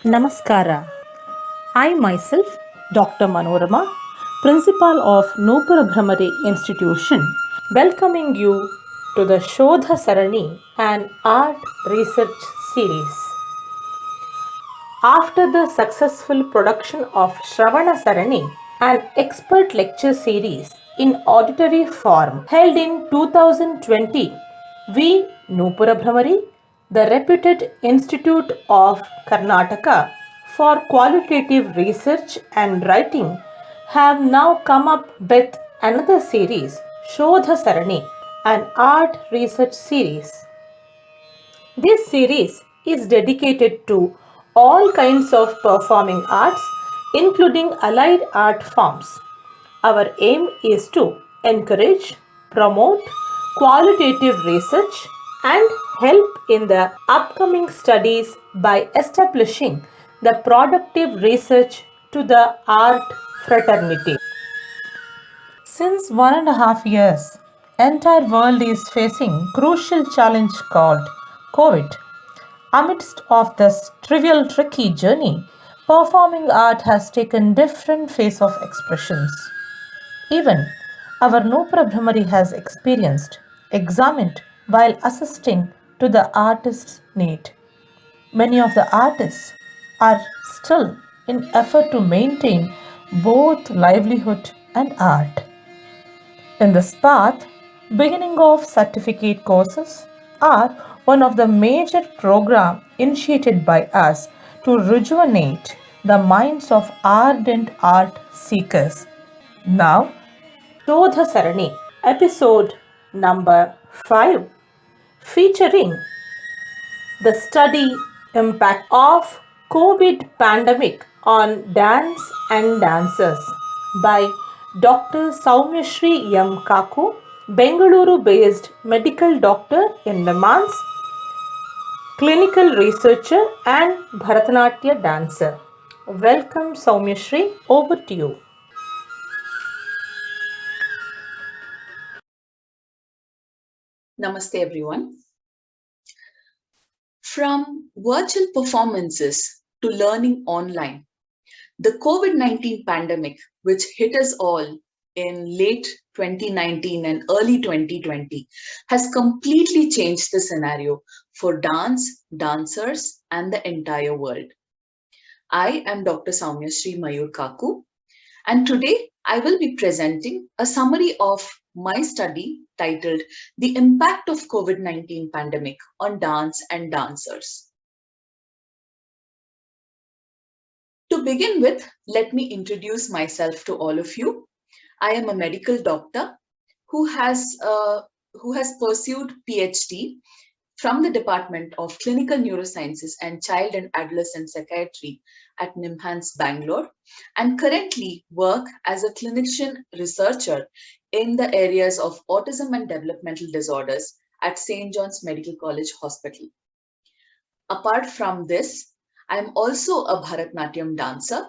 Namaskara. I myself, Dr. Manorama, Principal of Noopura Bhramari Institution, welcoming you to the Shodha Sarani, an art research series. After the successful production of Shravana Sarani, an expert lecture series in auditory form held in 2020, we, Noopura Bhramari, the reputed Institute of Karnataka for Qualitative Research and Writing, have now come up with another series, Shodha Sarani, an art research series. This series is dedicated to all kinds of performing arts, including allied art forms. Our aim is to encourage, promote qualitative research, and help in the upcoming studies by establishing the productive research to the art fraternity. Since 1.5 years, entire world is facing crucial challenge called COVID. Amidst of this trivial tricky journey, performing art has taken different phase of expressions. Even our Noopura Bhramari has experienced, examined while assisting to the artist's need. Many of the artists are still in effort to maintain both livelihood and art. In this path, beginning of certificate courses are one of the major programs initiated by us to rejuvenate the minds of ardent art seekers. Now, Shodha Sarani, episode number 5, featuring the study impact of COVID pandemic on dance and dancers by Dr. Soumyashree M. Kaku, Bengaluru-based medical doctor in Mimans, clinical researcher and Bharatanatyam dancer. Welcome Soumyashree, over to you. Namaste everyone. From virtual performances to learning online, the COVID-19 pandemic, which hit us all in late 2019 and early 2020, has completely changed the scenario for dance, dancers, and the entire world. I am Dr. Soumyashree Mayur Kaku, and today I will be presenting a summary of my study titled The Impact of COVID-19 Pandemic on Dance and Dancers. To begin with, let me introduce myself to all of you. I am a medical doctor who has pursued PhD from the Department of Clinical Neurosciences and Child and Adolescent Psychiatry at NIMHANS, Bangalore, and currently work as a clinician researcher in the areas of autism and developmental disorders at St. John's Medical College Hospital. Apart from this, I am also a Bharatanatyam dancer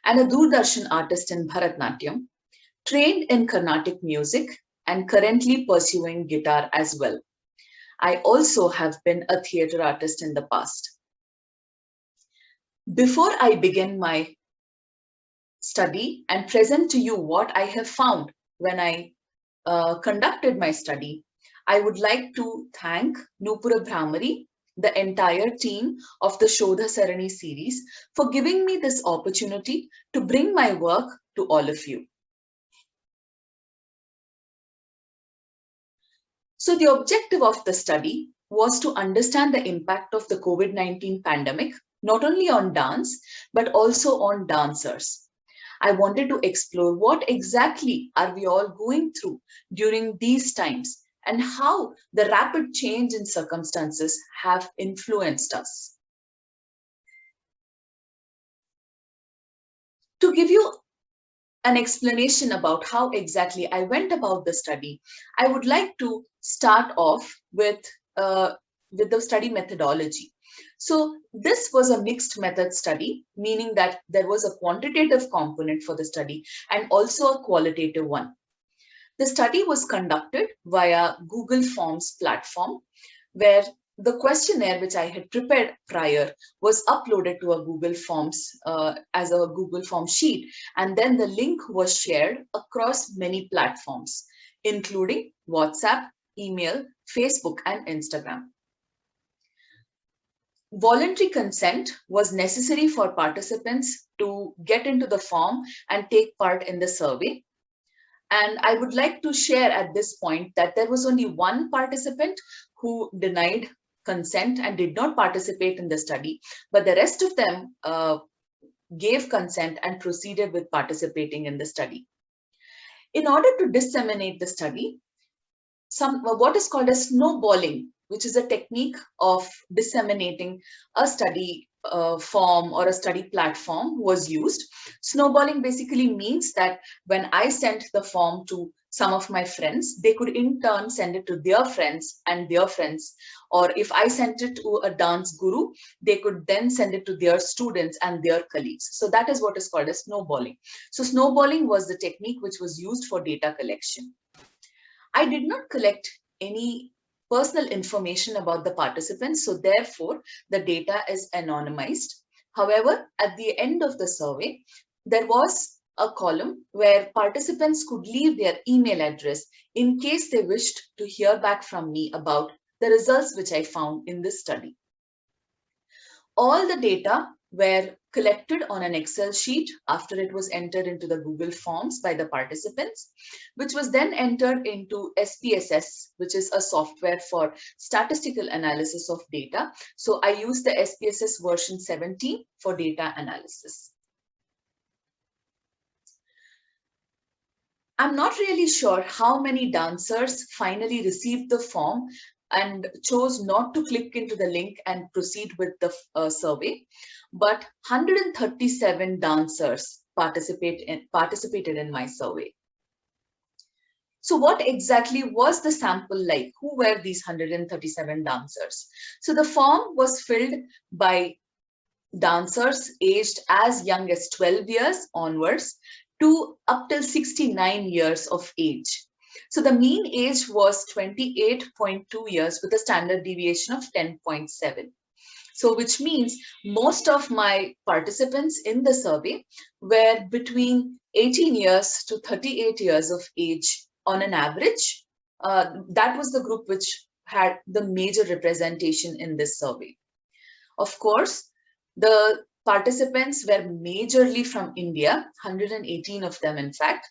and a Doordarshan artist in Bharatanatyam, trained in Carnatic music and currently pursuing guitar as well. I also have been a theatre artist in the past. Before I begin my study and present to you what I have found when I conducted my study, I would like to thank Noopura Bhramari, the entire team of the Shodha Sarani series, for giving me this opportunity to bring my work to all of you. So the objective of the study was to understand the impact of the COVID-19 pandemic, not only on dance, but also on dancers. I wanted to explore what exactly are we all going through during these times and how the rapid change in circumstances have influenced us. To give you an explanation about how exactly I went about the study, I would like to start off with the study methodology. So this was a mixed method study, meaning that there was a quantitative component for the study and also a qualitative one. The study was conducted via Google Forms platform, where the questionnaire which I had prepared prior was uploaded to a Google Forms as a Google Form sheet, and then the link was shared across many platforms, including WhatsApp, email, Facebook, and Instagram. Voluntary consent was necessary for participants to get into the form and take part in the survey. And I would like to share at this point that there was only one participant who denied consent and did not participate in the study, but the rest of them gave consent and proceeded with participating in the study. In order to disseminate the study, what is called as snowballing, which is a technique of disseminating a study form or a study platform, was used. Snowballing basically means that when I sent the form to some of my friends, they could in turn send it to their friends and their friends. Or if I sent it to a dance guru, they could then send it to their students and their colleagues. So that is what is called as snowballing. So snowballing was the technique which was used for data collection. I did not collect any personal information about the participants, so therefore the data is anonymized. However, at the end of the survey, there was a column where participants could leave their email address in case they wished to hear back from me about the results which I found in this study. All the data were collected on an Excel sheet after it was entered into the Google Forms by the participants, which was then entered into SPSS, which is a software for statistical analysis of data. So I used the SPSS version 17 for data analysis. I'm not really sure how many dancers finally received the form and chose not to click into the link and proceed with the survey, but 137 dancers participated in my survey. So what exactly was the sample like? Who were these 137 dancers? So the form was filled by dancers aged as young as 12 years onwards to up till 69 years of age. So the mean age was 28.2 years with a standard deviation of 10.7. So which means most of my participants in the survey were between 18 years to 38 years of age on an average. That was the group which had the major representation in this survey. Of course, the participants were majorly from India, 118 of them in fact,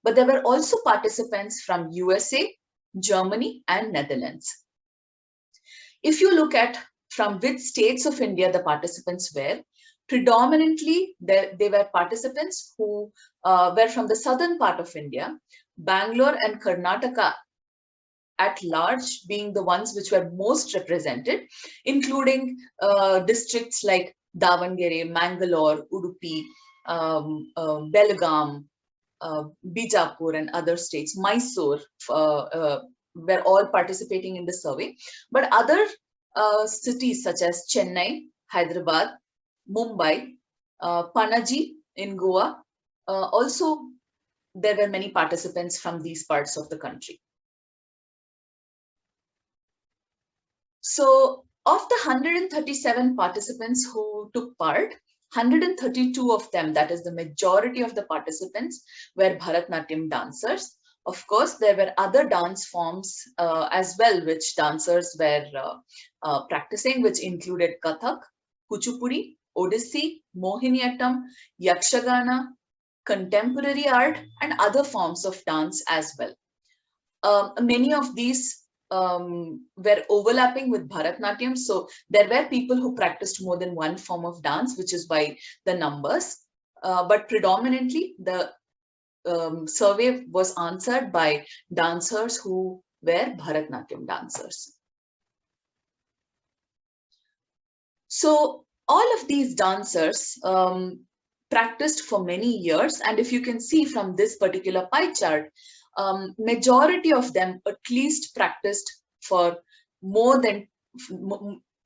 but there were also participants from USA, Germany, and Netherlands. If you look at from which states of India the participants were, predominantly they were participants who were from the southern part of India, Bangalore and Karnataka at large being the ones which were most represented, including districts like Davangere, Mangalore, Udupi, Belgaum, Bijapur, and other states, Mysore, were all participating in the survey. But other cities such as Chennai, Hyderabad, Mumbai, Panaji in Goa, also there were many participants from these parts of the country. So of the 137 participants who took part, 132 of them, that is the majority of the participants, were Bharatnatyam dancers. Of course, there were other dance forms as well, which dancers were practicing, which included Kathak, Kuchipudi, Odissi, Mohiniyattam, Yakshagana, contemporary art, and other forms of dance as well. Many of these were overlapping with Bharatnatyam. So there were people who practiced more than one form of dance, which is why the numbers. But predominantly, the survey was answered by dancers who were Bharatnatyam dancers. So all of these dancers practiced for many years. And if you can see from this particular pie chart, majority of them at least practiced for more than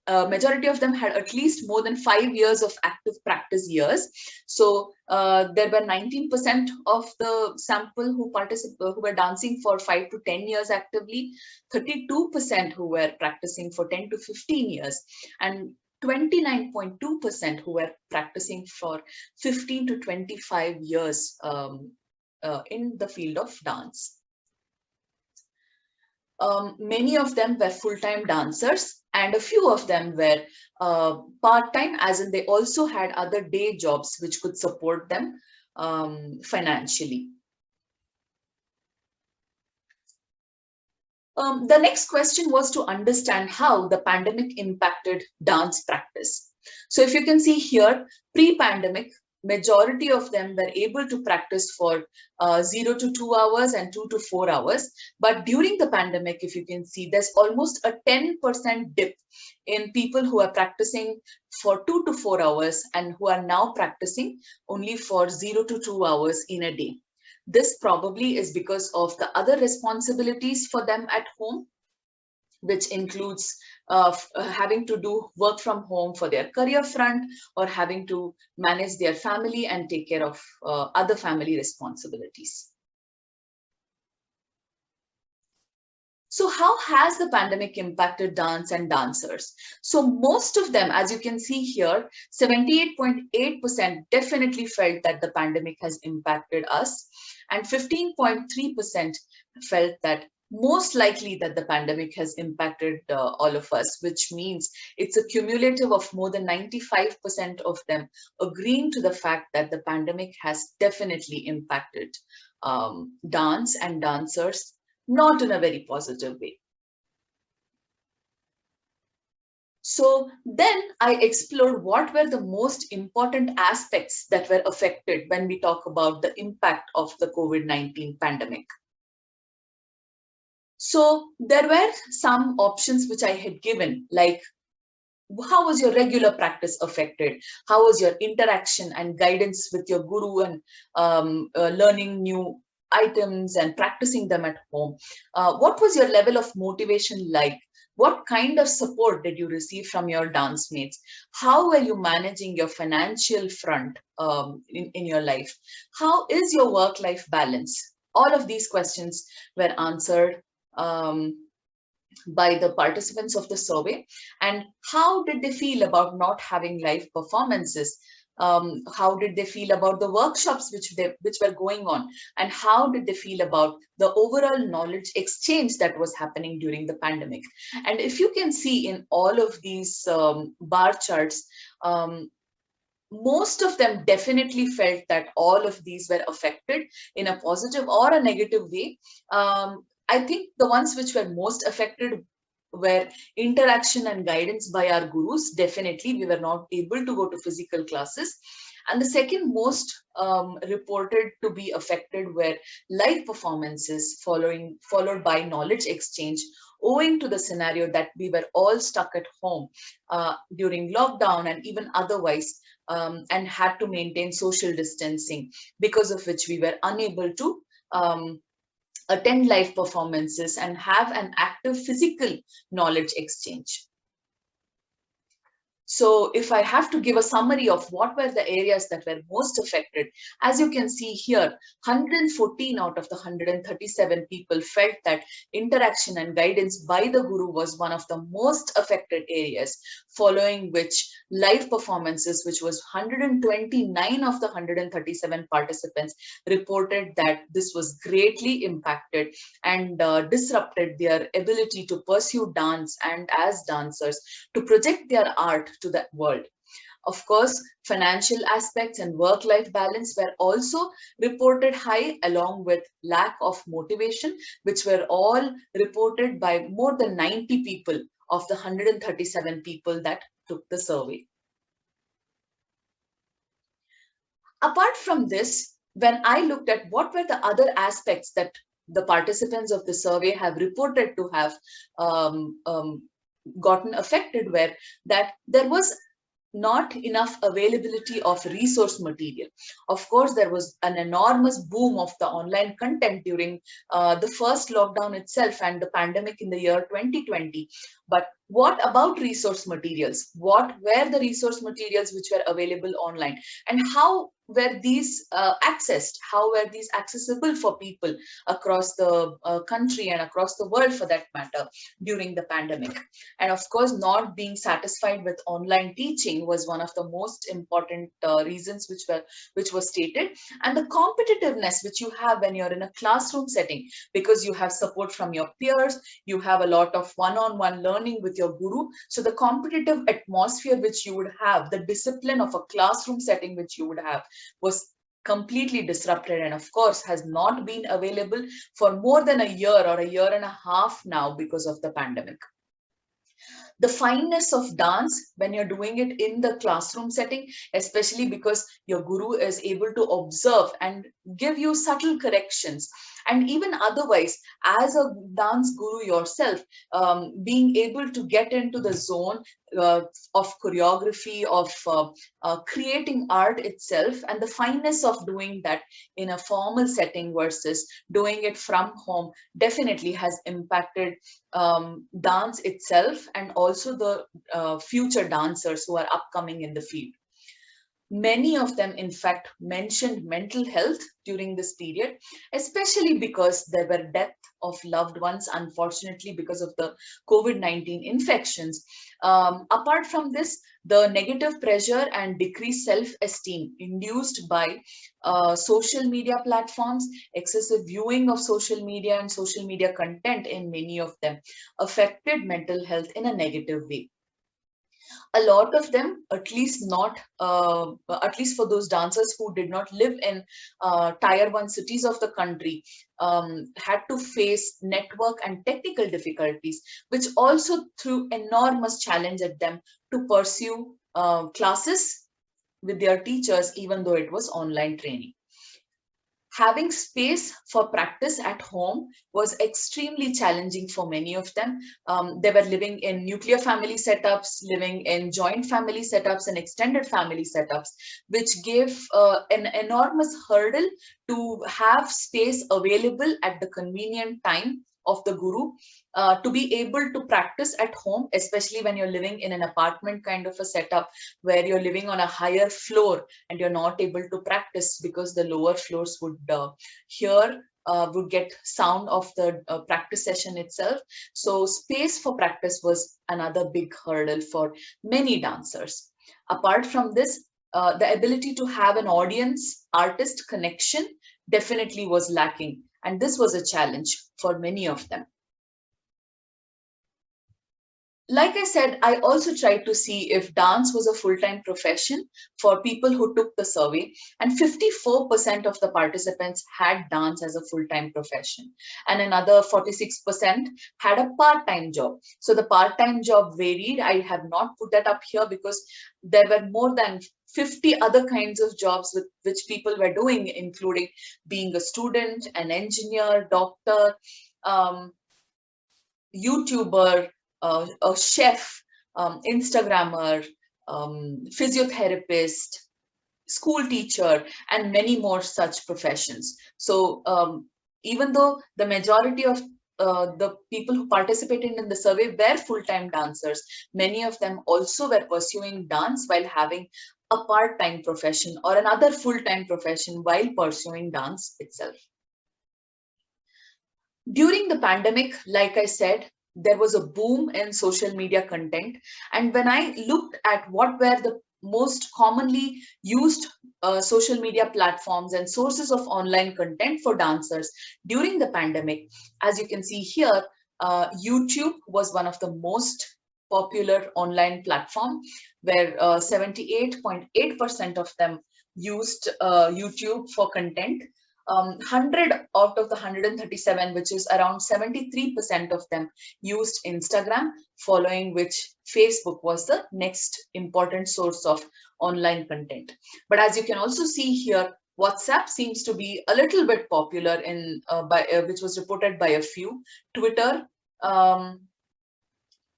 majority of them had at least more than 5 years of active practice years. So there were 19% of the sample who were dancing for 5 to 10 years actively, 32% who were practicing for 10 to 15 years, and 29.2% who were practicing for 15 to 25 years in the field of dance. Many of them were full-time dancers, and a few of them were part-time, as in they also had other day jobs which could support them financially. The next question was to understand how the pandemic impacted dance practice. So if you can see here, pre-pandemic, majority of them were able to practice for 0 to 2 hours and 2 to 4 hours. But during the pandemic, if you can see, there's almost a 10% dip in people who are practicing for 2 to 4 hours and who are now practicing only for 0 to 2 hours in a day. This probably is because of the other responsibilities for them at home, which includes having to do work from home for their career front, or having to manage their family and take care of other family responsibilities. So how has the pandemic impacted dance and dancers? So most of them, as you can see here, 78.8% definitely felt that the pandemic has impacted us, and 15.3% felt that most likely that the pandemic has impacted all of us, which means it's a cumulative of more than 95% of them agreeing to the fact that the pandemic has definitely impacted dance and dancers, not in a very positive way. So then I explored what were the most important aspects that were affected when we talk about the impact of the COVID-19 pandemic. So there were some options which I had given, like how was your regular practice affected? How was your interaction and guidance with your guru and learning new items and practicing them at home? What was your level of motivation like? What kind of support did you receive from your dance mates? How were you managing your financial front in your life? How is your work-life balance? All of these questions were answered by the participants of the survey. And how did they feel about not having live performances? How did they feel about the workshops which were going on? And how did they feel about the overall knowledge exchange that was happening during the pandemic? And if you can see in all of these bar charts, most of them definitely felt that all of these were affected in a positive or a negative way. I think the ones which were most affected were interaction and guidance by our gurus. Definitely, we were not able to go to physical classes. And the second most reported to be affected were live performances, followed by knowledge exchange, owing to the scenario that we were all stuck at home during lockdown and even otherwise, and had to maintain social distancing, because of which we were unable to attend live performances and have an active physical knowledge exchange. So if I have to give a summary of what were the areas that were most affected, as you can see here, 114 out of the 137 people felt that interaction and guidance by the guru was one of the most affected areas, following which live performances, which was 129 of the 137 participants, reported that this was greatly impacted and disrupted their ability to pursue dance and as dancers to project their art to the world. Of course, financial aspects and work-life balance were also reported high, along with lack of motivation, which were all reported by more than 90 people of the 137 people that took the survey. Apart from this, when I looked at what were the other aspects that the participants of the survey have reported to have gotten affected, were that there was not enough availability of resource material. Of course, there was an enormous boom of the online content during the first lockdown itself and the pandemic in the year 2020. But what about resource materials? What were the resource materials which were available online? And how were these accessed? How were these accessible for people across the country and across the world for that matter during the pandemic? And of course, not being satisfied with online teaching was one of the most important reasons which was stated. And the competitiveness which you have when you're in a classroom setting, because you have support from your peers, you have a lot of one-on-one learning with your guru. So the competitive atmosphere which you would have, the discipline of a classroom setting which you would have, was completely disrupted, and of course has not been available for more than a year or a year and a half now because of the pandemic. The fineness of dance when you're doing it in the classroom setting, especially because your guru is able to observe and give you subtle corrections. And even otherwise, as a dance guru yourself, being able to get into the zone uh, of choreography, of creating art itself, and the fineness of doing that in a formal setting versus doing it from home definitely has impacted dance itself and also the future dancers who are upcoming in the field. Many of them, in fact, mentioned mental health during this period, especially because there were death of loved ones, unfortunately, because of the COVID-19 infections. Apart from this, the negative pressure and decreased self-esteem induced by social media platforms, excessive viewing of social media and social media content in many of them affected mental health in a negative way. A lot of them, at least not, at least for those dancers who did not live in tier 1 cities of the country, had to face network and technical difficulties, which also threw enormous challenge at them to pursue classes with their teachers, even though it was online training. Having space for practice at home was extremely challenging for many of them. They were living in nuclear family setups, living in joint family setups and extended family setups, which gave an enormous hurdle to have space available at the convenient time of the guru, to be able to practice at home, especially when you're living in an apartment kind of a setup where you're living on a higher floor and you're not able to practice because the lower floors would would get sound of the practice session itself. So space for practice was another big hurdle for many dancers. Apart from this, the ability to have an audience artist connection definitely was lacking, and this was a challenge for many of them. Like I said, I also tried to see if dance was a full-time profession for people who took the survey, and 54% of the participants had dance as a full-time profession, and another 46% had a part-time job. So the part-time job varied. I have not put that up here because there were more than 50 other kinds of jobs with which people were doing, including being a student, an engineer, doctor, YouTuber, a chef, Instagrammer, physiotherapist, school teacher, and many more such professions. So even though the majority of the people who participated in the survey were full-time dancers, many of them also were pursuing dance while having a part-time profession or another full-time profession while pursuing dance itself. During the pandemic, like I said, there was a boom in social media content. And when I looked at what were the most commonly used social media platforms and sources of online content for dancers during the pandemic, as you can see here, YouTube was one of the most popular online platform where 78.8% of them used YouTube for content. 100 out of the 137, which is around 73% of them, used Instagram, following which Facebook was the next important source of online content. But as you can also see here, WhatsApp seems to be a little bit popular in which was reported by a few. Twitter,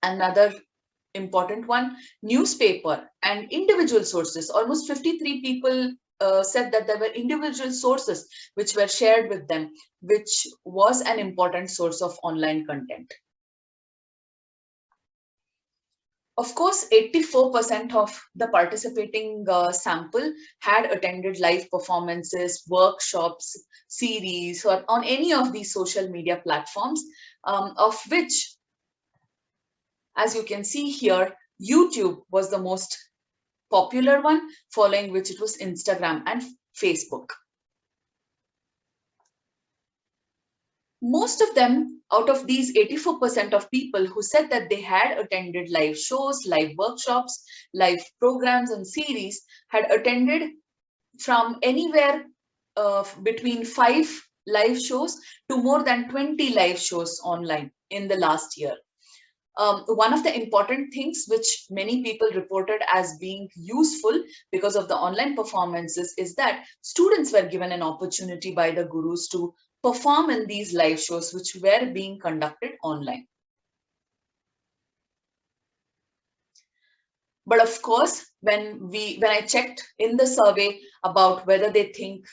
another important one, newspaper and individual sources. Almost 53 people said that there were individual sources which were shared with them, which was an important source of online content. Of course, 84% of the participating sample had attended live performances, workshops, series, or on any of these social media platforms, of which, as you can see here, YouTube was the most popular one, following which it was Instagram and Facebook. Most of them, out of these 84% of people who said that they had attended live shows, live workshops, live programs and series, had attended from anywhere between 5 live shows to more than 20 live shows online in the last year. One of the important things which many people reported as being useful because of the online performances is that students were given an opportunity by the gurus to perform in these live shows which were being conducted online. But of course, when I checked in the survey about whether they think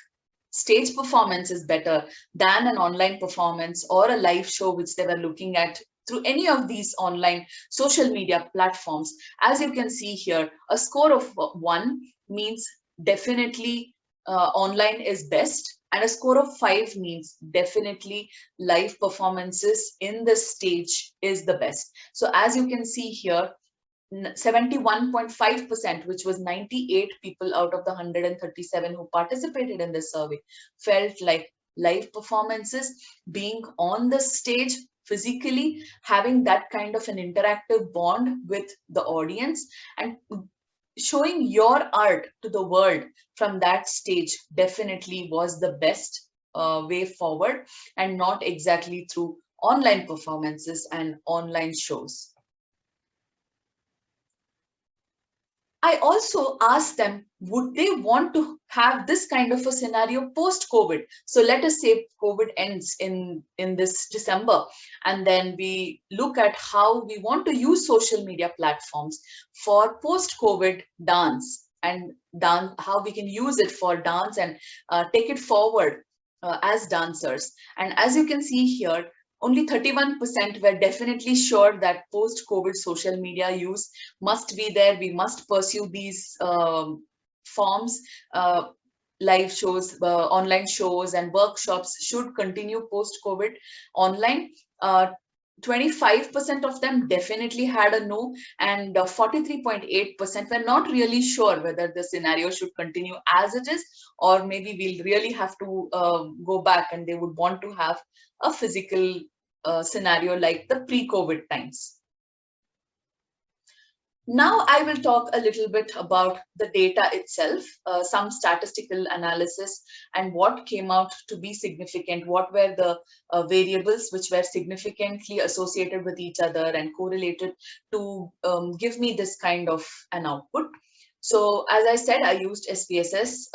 stage performance is better than an online performance or a live show which they were looking at through any of these online social media platforms, as you can see here, a score of 1 means definitely online is best, and a score of 5 means definitely live performances in the stage is the best. So as you can see here, 71.5%, which was 98 people out of the 137 who participated in this survey, felt like live performances, being on the stage physically, having that kind of an interactive bond with the audience and showing your art to the world from that stage definitely was the best way forward, and not exactly through online performances and online shows. I also asked them, would they want to have this kind of a scenario post-COVID? So let us say COVID ends in this December, and then we look at how we want to use social media platforms for post-COVID dance, and how we can use it for dance and take it forward as dancers. And as you can see here, only 31% were definitely sure that post-COVID social media use must be there. We must pursue these forms. Live shows, online shows and workshops should continue post-COVID online. 25% of them definitely had a no, and 43.8% were not really sure whether the scenario should continue as it is, or maybe we'll really have to go back and they would want to have a physical scenario like the pre-COVID times. Now I will talk a little bit about the data itself, some statistical analysis and what came out to be significant, what were the variables which were significantly associated with each other and correlated to give me this kind of an output. So as I said, I used SPSS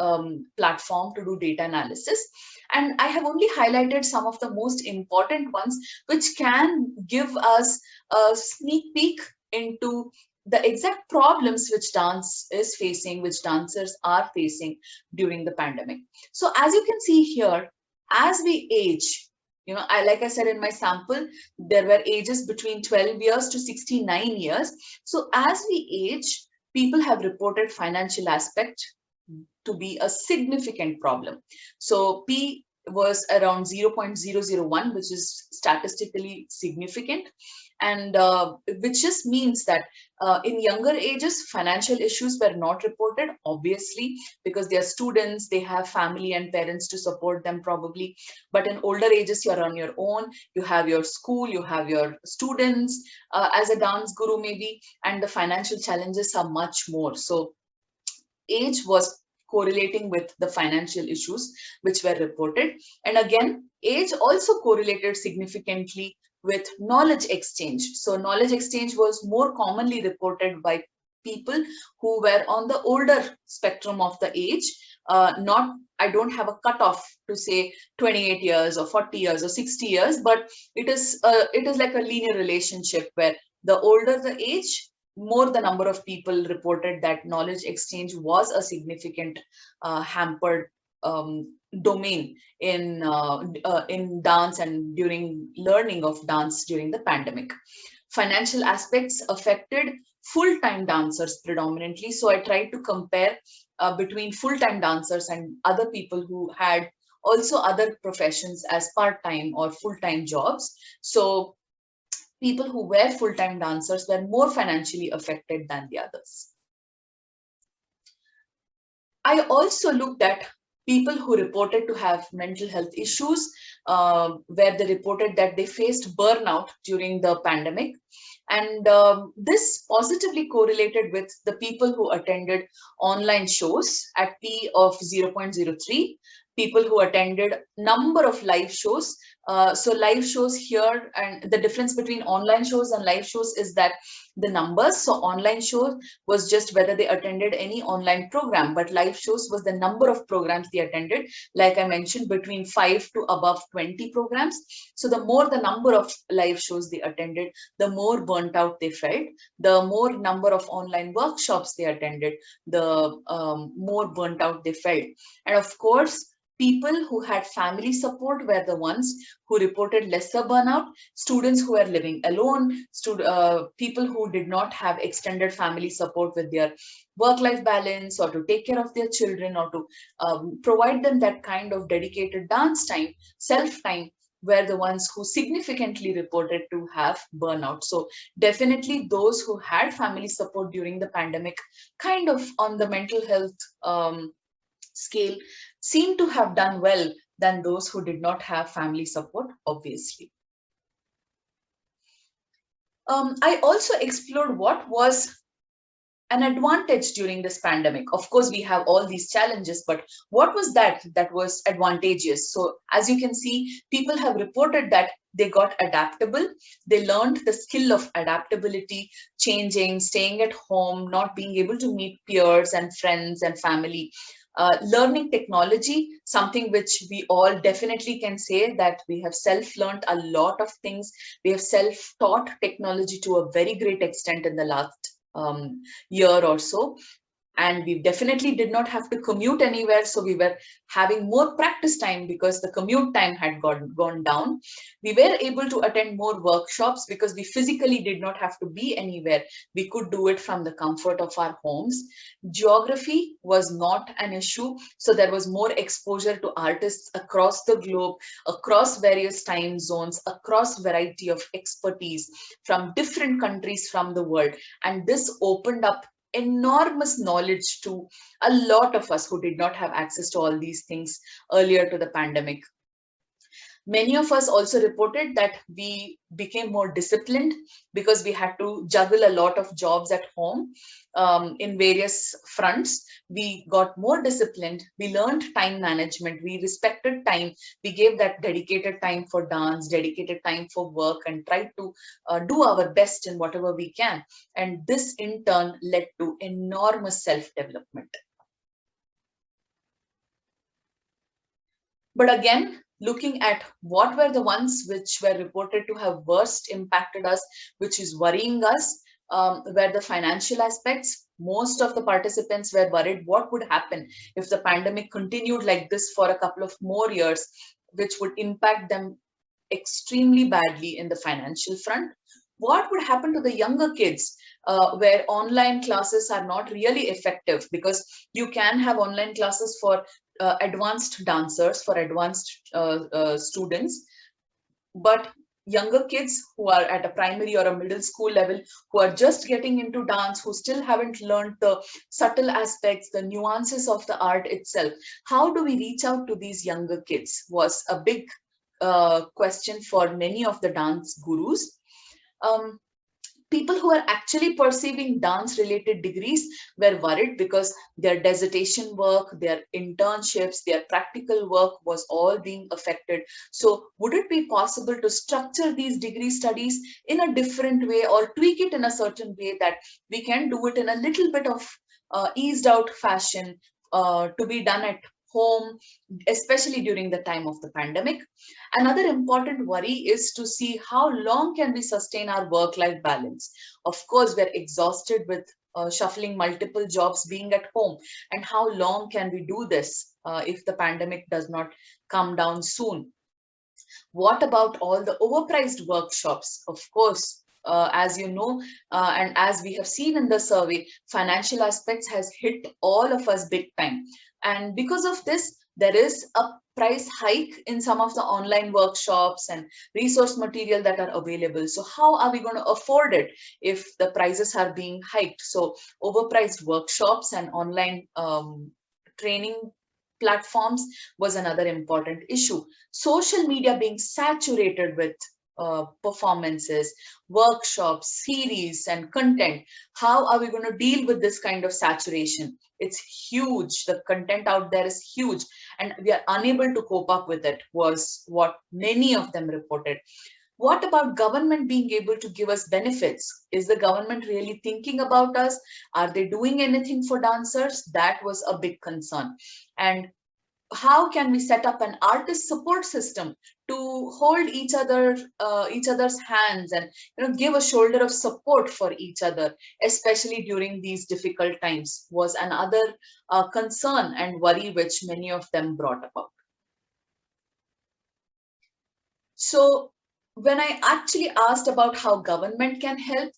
platform to do data analysis, and I have only highlighted some of the most important ones which can give us a sneak peek into the exact problems which dance is facing, which dancers are facing during the pandemic. So as you can see here, as we age, like I said in my sample, there were ages between 12 years to 69 years. So as we age, people have reported financial aspect to be a significant problem. So P was around 0.001, which is statistically significant, and which just means that in younger ages, financial issues were not reported, obviously, because they are students, they have family and parents to support them probably. But in older ages, you're on your own, you have your school, you have your students as a dance guru maybe, and the financial challenges are much more. So age was correlating with the financial issues which were reported. And again, age also correlated significantly with knowledge exchange. So knowledge exchange was more commonly reported by people who were on the older spectrum of the age. I don't have a cutoff to say 28 years or 40 years or 60 years, but it is like a linear relationship where the older the age, more the number of people reported that knowledge exchange was a significant hampered domain in dance and during learning of dance during the pandemic. Financial aspects affected full-time dancers predominantly. So I tried to compare between full-time dancers and other people who had also other professions as part-time or full-time jobs. So people who were full-time dancers were more financially affected than the others. I also looked at people who reported to have mental health issues, where they reported that they faced burnout during the pandemic. And this positively correlated with the people who attended online shows at P of 0.03, people who attended number of live shows. So live shows here, and the difference between online shows and live shows is that the numbers. So online shows was just whether they attended any online program, but live shows was the number of programs they attended. Like I mentioned, between 5 to above 20 programs. So the more the number of live shows they attended, the more burnt out they felt. The more number of online workshops they attended, the more burnt out they felt. And of course, people who had family support were the ones who reported lesser burnout. Students who were living alone, people who did not have extended family support with their work-life balance, or to take care of their children, or to provide them that kind of dedicated dance time, self-time, were the ones who significantly reported to have burnout. So definitely those who had family support during the pandemic, kind of on the mental health scale, seem to have done well than those who did not have family support, obviously. I also explored what was an advantage during this pandemic. Of course, we have all these challenges, but what was that was advantageous? So as you can see, people have reported that they got adaptable. They learned the skill of adaptability, changing, staying at home, not being able to meet peers and friends and family. Learning technology, something which we all definitely can say that we have self-learned a lot of things. We have self-taught technology to a very great extent in the last year or so. And we definitely did not have to commute anywhere. So we were having more practice time because the commute time had gone down. We were able to attend more workshops because we physically did not have to be anywhere. We could do it from the comfort of our homes. Geography was not an issue. So there was more exposure to artists across the globe, across various time zones, across variety of expertise from different countries from the world. And this opened up enormous knowledge to a lot of us who did not have access to all these things earlier to the pandemic. Many of us also reported that we became more disciplined because we had to juggle a lot of jobs at home in various fronts. We got more disciplined. We learned time management. We respected time. We gave that dedicated time for dance, dedicated time for work, and tried to do our best in whatever we can. And this in turn led to enormous self-development. But again, looking at what were the ones which were reported to have worst impacted us, which is worrying us, were the financial aspects. Most of the participants were worried what would happen if the pandemic continued like this for a couple of more years, which would impact them extremely badly in the financial front. What would happen to the younger kids where online classes are not really effective, because you can have online classes for advanced dancers, for advanced students, but younger kids who are at a primary or a middle school level, who are just getting into dance, who still haven't learned the subtle aspects, the nuances of the art itself, how do we reach out to these younger kids was a big question for many of the dance gurus. People who are actually perceiving dance related degrees were worried because their dissertation work, their internships, their practical work was all being affected. So would it be possible to structure these degree studies in a different way, or tweak it in a certain way that we can do it in a little bit of eased out fashion, to be done at home, especially during the time of the pandemic. Another important worry is to see how long can we sustain our work-life balance. Of course, we're exhausted with shuffling multiple jobs, being at home, and how long can we do this if the pandemic does not come down soon? What about all the overpriced workshops? Of course, as you know, and as we have seen in the survey, financial aspects has hit all of us big time. And because of this, there is a price hike in some of the online workshops and resource material that are available. So how are we going to afford it if the prices are being hiked? So overpriced workshops and online training platforms was another important issue. Social media being saturated with performances, workshops, series, and content. How are we going to deal with this kind of saturation? It's huge. The content out there is huge, and we are unable to cope up with it, was what many of them reported. What about government being able to give us benefits? Is the government really thinking about us? Are they doing anything for dancers? That was a big concern. And how can we set up an artist support system to hold each other's hands and give a shoulder of support for each other, especially during these difficult times, was another concern and worry which many of them brought about. So when I actually asked about how government can help,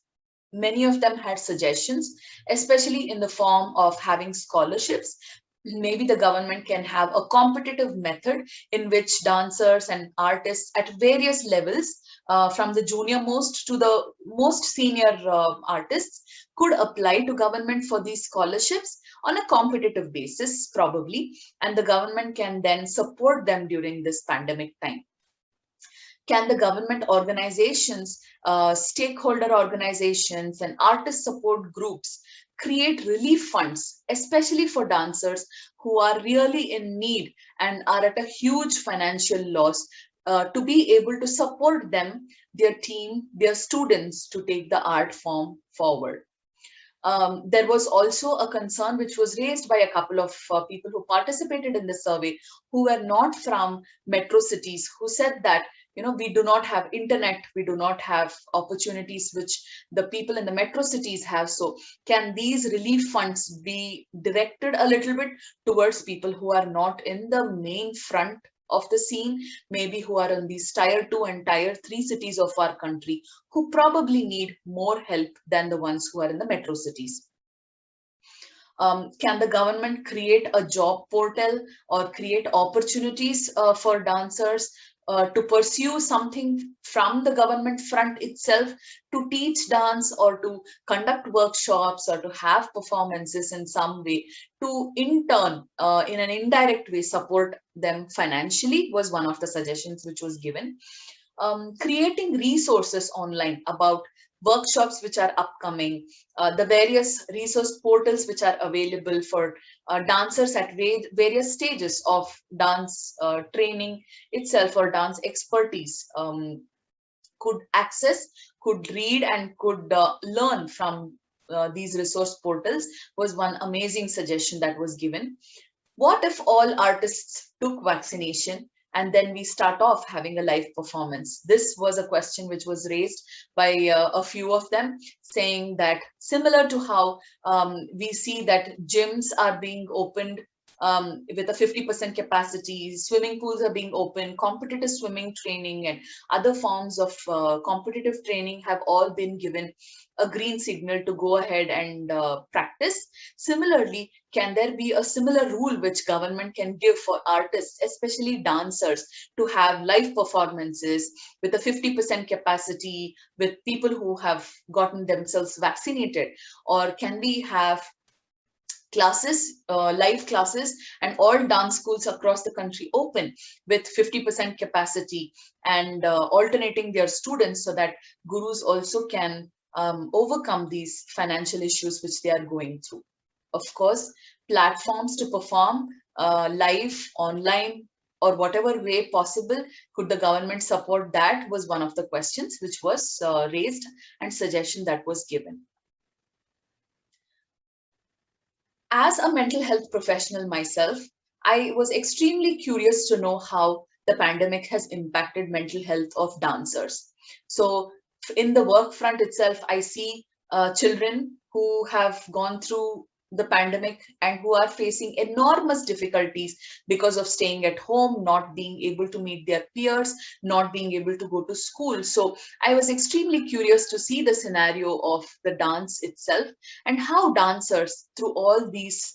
many of them had suggestions, especially in the form of having scholarships. Maybe the government can have a competitive method in which dancers and artists at various levels, from the junior most to the most senior artists, could apply to government for these scholarships on a competitive basis, probably, and the government can then support them during this pandemic time. Can the government organizations, stakeholder organizations, and artist support groups create relief funds, especially for dancers who are really in need and are at a huge financial loss, to be able to support them, their team, their students to take the art form forward? There was also a concern which was raised by a couple of people who participated in the survey who were not from metro cities, who said that we do not have internet, we do not have opportunities which the people in the metro cities have. So can these relief funds be directed a little bit towards people who are not in the main front of the scene, maybe who are in these tier 2 and tier 3 cities of our country, who probably need more help than the ones who are in the metro cities? Can the government create a job portal or create opportunities for dancers to pursue something from the government front itself, to teach dance or to conduct workshops or to have performances in some way, to in turn, in an indirect way, support them financially, was one of the suggestions which was given. Creating resources online about workshops which are upcoming, the various resource portals which are available for dancers at various stages of dance training itself or dance expertise, could access, could read, and could learn from these resource portals, was one amazing suggestion that was given. What if all artists took vaccination and then we start off having a live performance? This was a question which was raised by a few of them, saying that similar to how we see that gyms are being opened with a 50% capacity, swimming pools are being opened, competitive swimming training and other forms of competitive training have all been given a green signal to go ahead and practice. Similarly, can there be a similar rule which government can give for artists, especially dancers, to have live performances with a 50% capacity with people who have gotten themselves vaccinated? Or can we have classes, live classes, and all dance schools across the country open with 50% capacity and alternating their students so that gurus also can overcome these financial issues which they are going through? Of course, platforms to perform live, online, or whatever way possible, could the government support that, was one of the questions which was raised and suggestion that was given. As a mental health professional myself, I was extremely curious to know how the pandemic has impacted mental health of dancers. So, in the work front itself, I see children who have gone through the pandemic and who are facing enormous difficulties because of staying at home, not being able to meet their peers, not being able to go to school. So I was extremely curious to see the scenario of the dance itself and how dancers through all these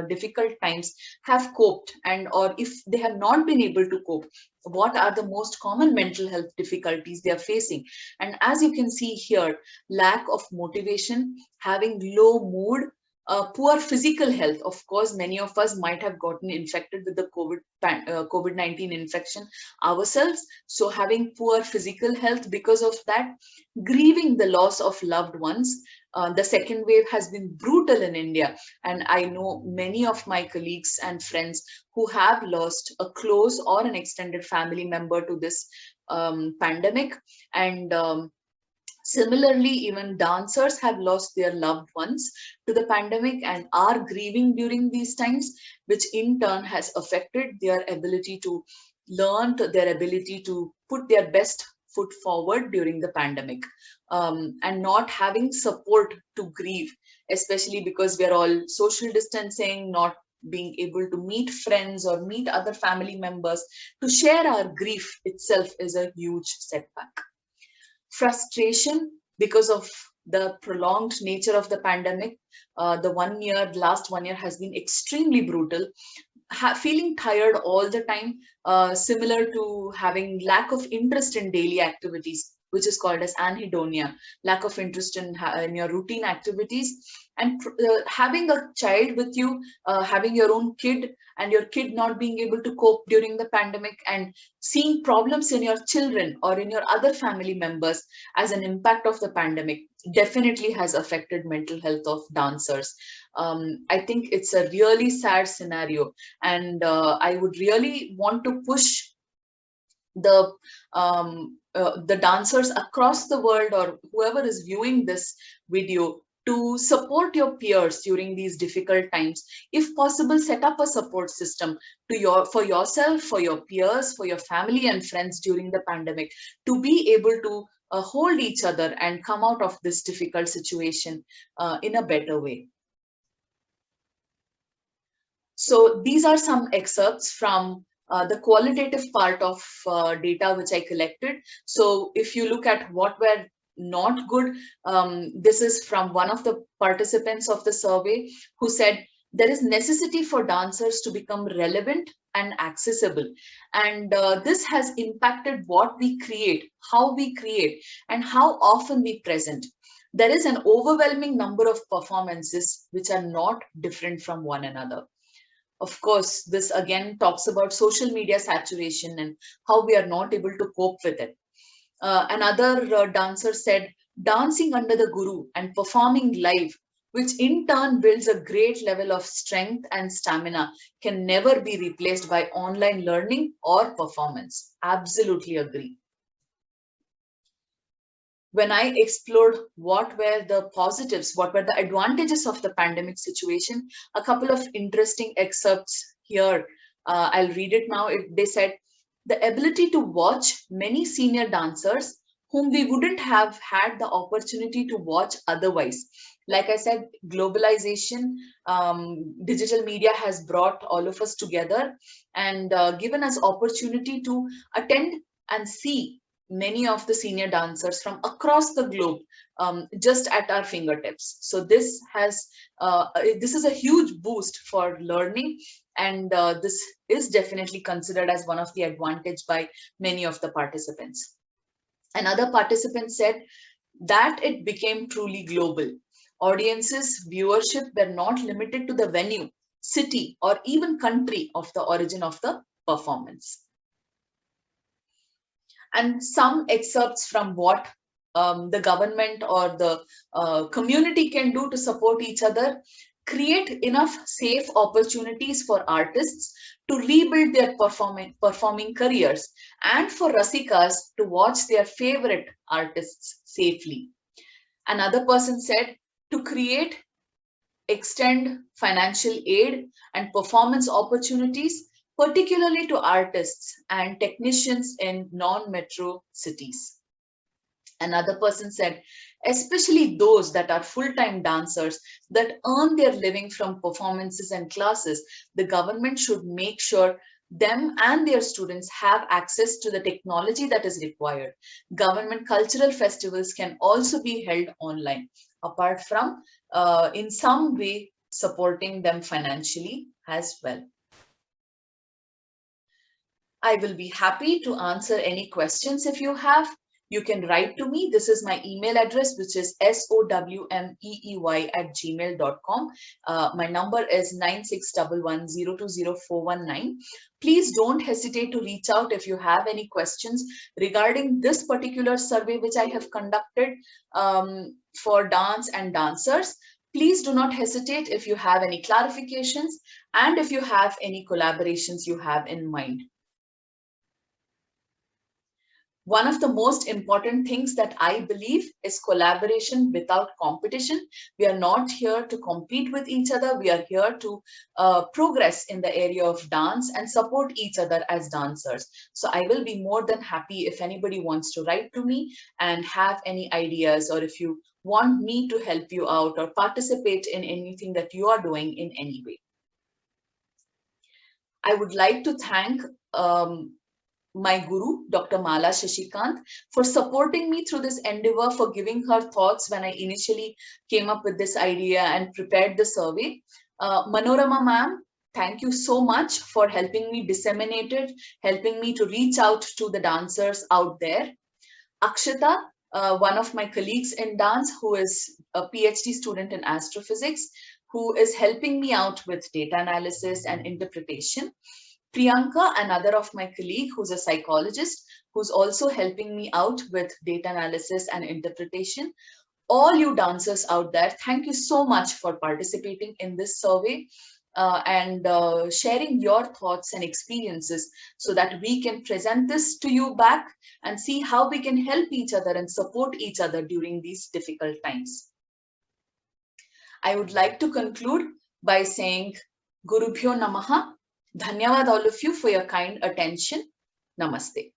difficult times have coped, and or if they have not been able to cope, what are the most common mental health difficulties they are facing. And as you can see here, lack of motivation, having low mood, poor physical health. Of course, many of us might have gotten infected with the COVID-19 infection ourselves. So having poor physical health because of that, grieving the loss of loved ones. The second wave has been brutal in India, and I know many of my colleagues and friends who have lost a close or an extended family member to this pandemic. And similarly, even dancers have lost their loved ones to the pandemic and are grieving during these times, which in turn has affected their ability to learn, their ability to put their best foot forward during the pandemic, and not having support to grieve, especially because we're all social distancing, not being able to meet friends or meet other family members to share our grief itself is a huge setback. Frustration because of the prolonged nature of the pandemic. Last 1 year has been extremely brutal. Feeling tired all the time, similar to having lack of interest in daily activities, which is called as anhedonia, lack of interest in your routine activities, and having a child with you, having your own kid, and your kid not being able to cope during the pandemic, and seeing problems in your children or in your other family members as an impact of the pandemic definitely has affected mental health of dancers. I think it's a really sad scenario, and I would really want to push the dancers across the world, or whoever is viewing this video, to support your peers during these difficult times. If possible, set up a support system for yourself, for your peers, for your family and friends during the pandemic, to be able to hold each other and come out of this difficult situation in a better way. So these are some excerpts from the qualitative part of data which I collected. So if you look at what were not good, this is from one of the participants of the survey who said there is necessity for dancers to become relevant and accessible. And this has impacted what we create, how we create, and how often we present. There is an overwhelming number of performances which are not different from one another. Of course, this again talks about social media saturation and how we are not able to cope with it. Another dancer said, dancing under the guru and performing live, which in turn builds a great level of strength and stamina, can never be replaced by online learning or performance. Absolutely agree. When I explored what were the positives, what were the advantages of the pandemic situation, a couple of interesting excerpts here. I'll read it now. They said, the ability to watch many senior dancers whom we wouldn't have had the opportunity to watch otherwise. Like I said, globalization, digital media has brought all of us together and given us opportunity to attend and see many of the senior dancers from across the globe, just at our fingertips. So this is a huge boost for learning, and this is definitely considered as one of the advantage by many of the participants. Another participant said that it became truly global. Audiences, viewership were not limited to the venue, city, or even country of the origin of the performance. And some excerpts from what the government or the community can do to support each other: create enough safe opportunities for artists to rebuild their performing careers, and for rasikas to watch their favorite artists safely. Another person said, to create extend financial aid and performance opportunities, particularly to artists and technicians in non-metro cities. Another person said, especially those that are full time dancers that earn their living from performances and classes, the government should make sure them and their students have access to the technology that is required. Government cultural festivals can also be held online, apart from in some way supporting them financially as well. I will be happy to answer any questions if you have. You can write to me. This is my email address, which is soummeey@gmail.com. My number is 9611020419. Please don't hesitate to reach out if you have any questions regarding this particular survey, which I have conducted for dance and dancers. Please do not hesitate if you have any clarifications and if you have any collaborations you have in mind. One of the most important things that I believe is collaboration without competition. We are not here to compete with each other. We are here to progress in the area of dance and support each other as dancers. So I will be more than happy if anybody wants to write to me and have any ideas, or if you want me to help you out or participate in anything that you are doing in any way. I would like to thank my guru, Dr. Mala Shashikant, for supporting me through this endeavor, for giving her thoughts when I initially came up with this idea and prepared the survey. Manorama ma'am, thank you so much for helping me disseminate it, helping me to reach out to the dancers out there. Akshita, one of my colleagues in dance, who is a PhD student in astrophysics, who is helping me out with data analysis and interpretation. Priyanka, another of my colleague who's a psychologist, who's also helping me out with data analysis and interpretation. All you dancers out there, thank you so much for participating in this survey and sharing your thoughts and experiences so that we can present this to you back and see how we can help each other and support each other during these difficult times. I would like to conclude by saying Gurubhyo Namaha. Dhanyavad all of you for your kind attention. Namaste.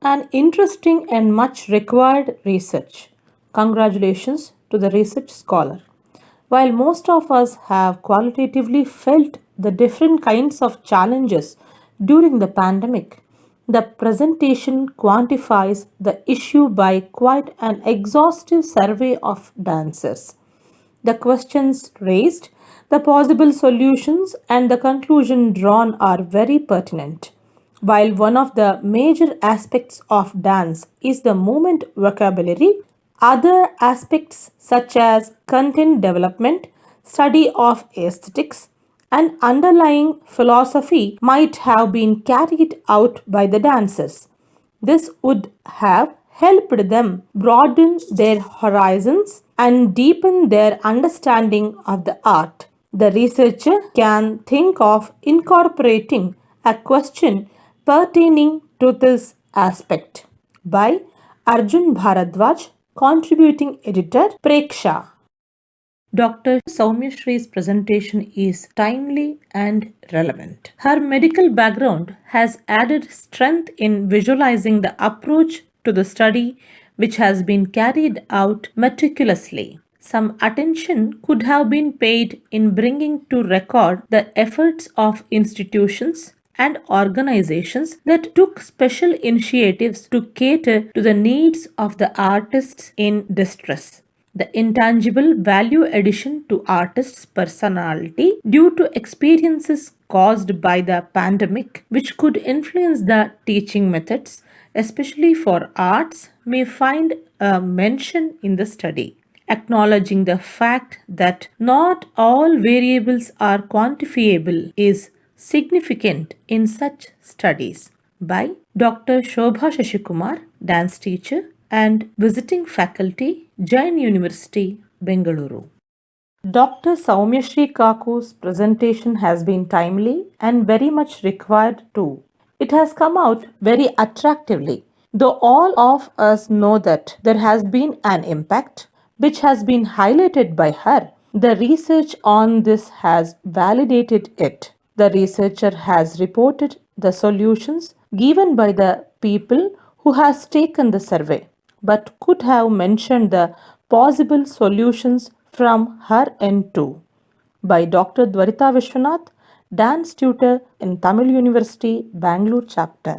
An interesting and much required research. Congratulations to the research scholar. While most of us have qualitatively felt the different kinds of challenges during the pandemic, the presentation quantifies the issue by quite an exhaustive survey of dancers. The questions raised, the possible solutions, and the conclusion drawn are very pertinent. While one of the major aspects of dance is the movement vocabulary, other aspects such as content development, study of aesthetics, and underlying philosophy might have been carried out by the dancers. This would have helped them broaden their horizons and deepen their understanding of the art. The researcher can think of incorporating a question pertaining to this aspect by Arjun Bharadwaj, contributing editor, Preksha. Dr. Soumyashree's presentation is timely and relevant. Her medical background has added strength in visualizing the approach to the study, which has been carried out meticulously. Some attention could have been paid in bringing to record the efforts of institutions and organizations that took special initiatives to cater to the needs of the artists in distress. The intangible value addition to artists' personality due to experiences caused by the pandemic, which could influence the teaching methods, especially for arts, may find a mention in the study. Acknowledging the fact that not all variables are quantifiable is significant in such studies by Dr. Shobha Shashikumar, dance teacher and visiting faculty, Jain University, Bengaluru. Dr. Soumyashree Kaku's presentation has been timely and very much required too. It has come out very attractively. Though all of us know that there has been an impact which has been highlighted by her, the research on this has validated it. The researcher has reported the solutions given by the people who has taken the survey, but could have mentioned the possible solutions from her end too. By Dr. Dwarita Vishwanath, dance tutor in Tamil University, Bangalore chapter.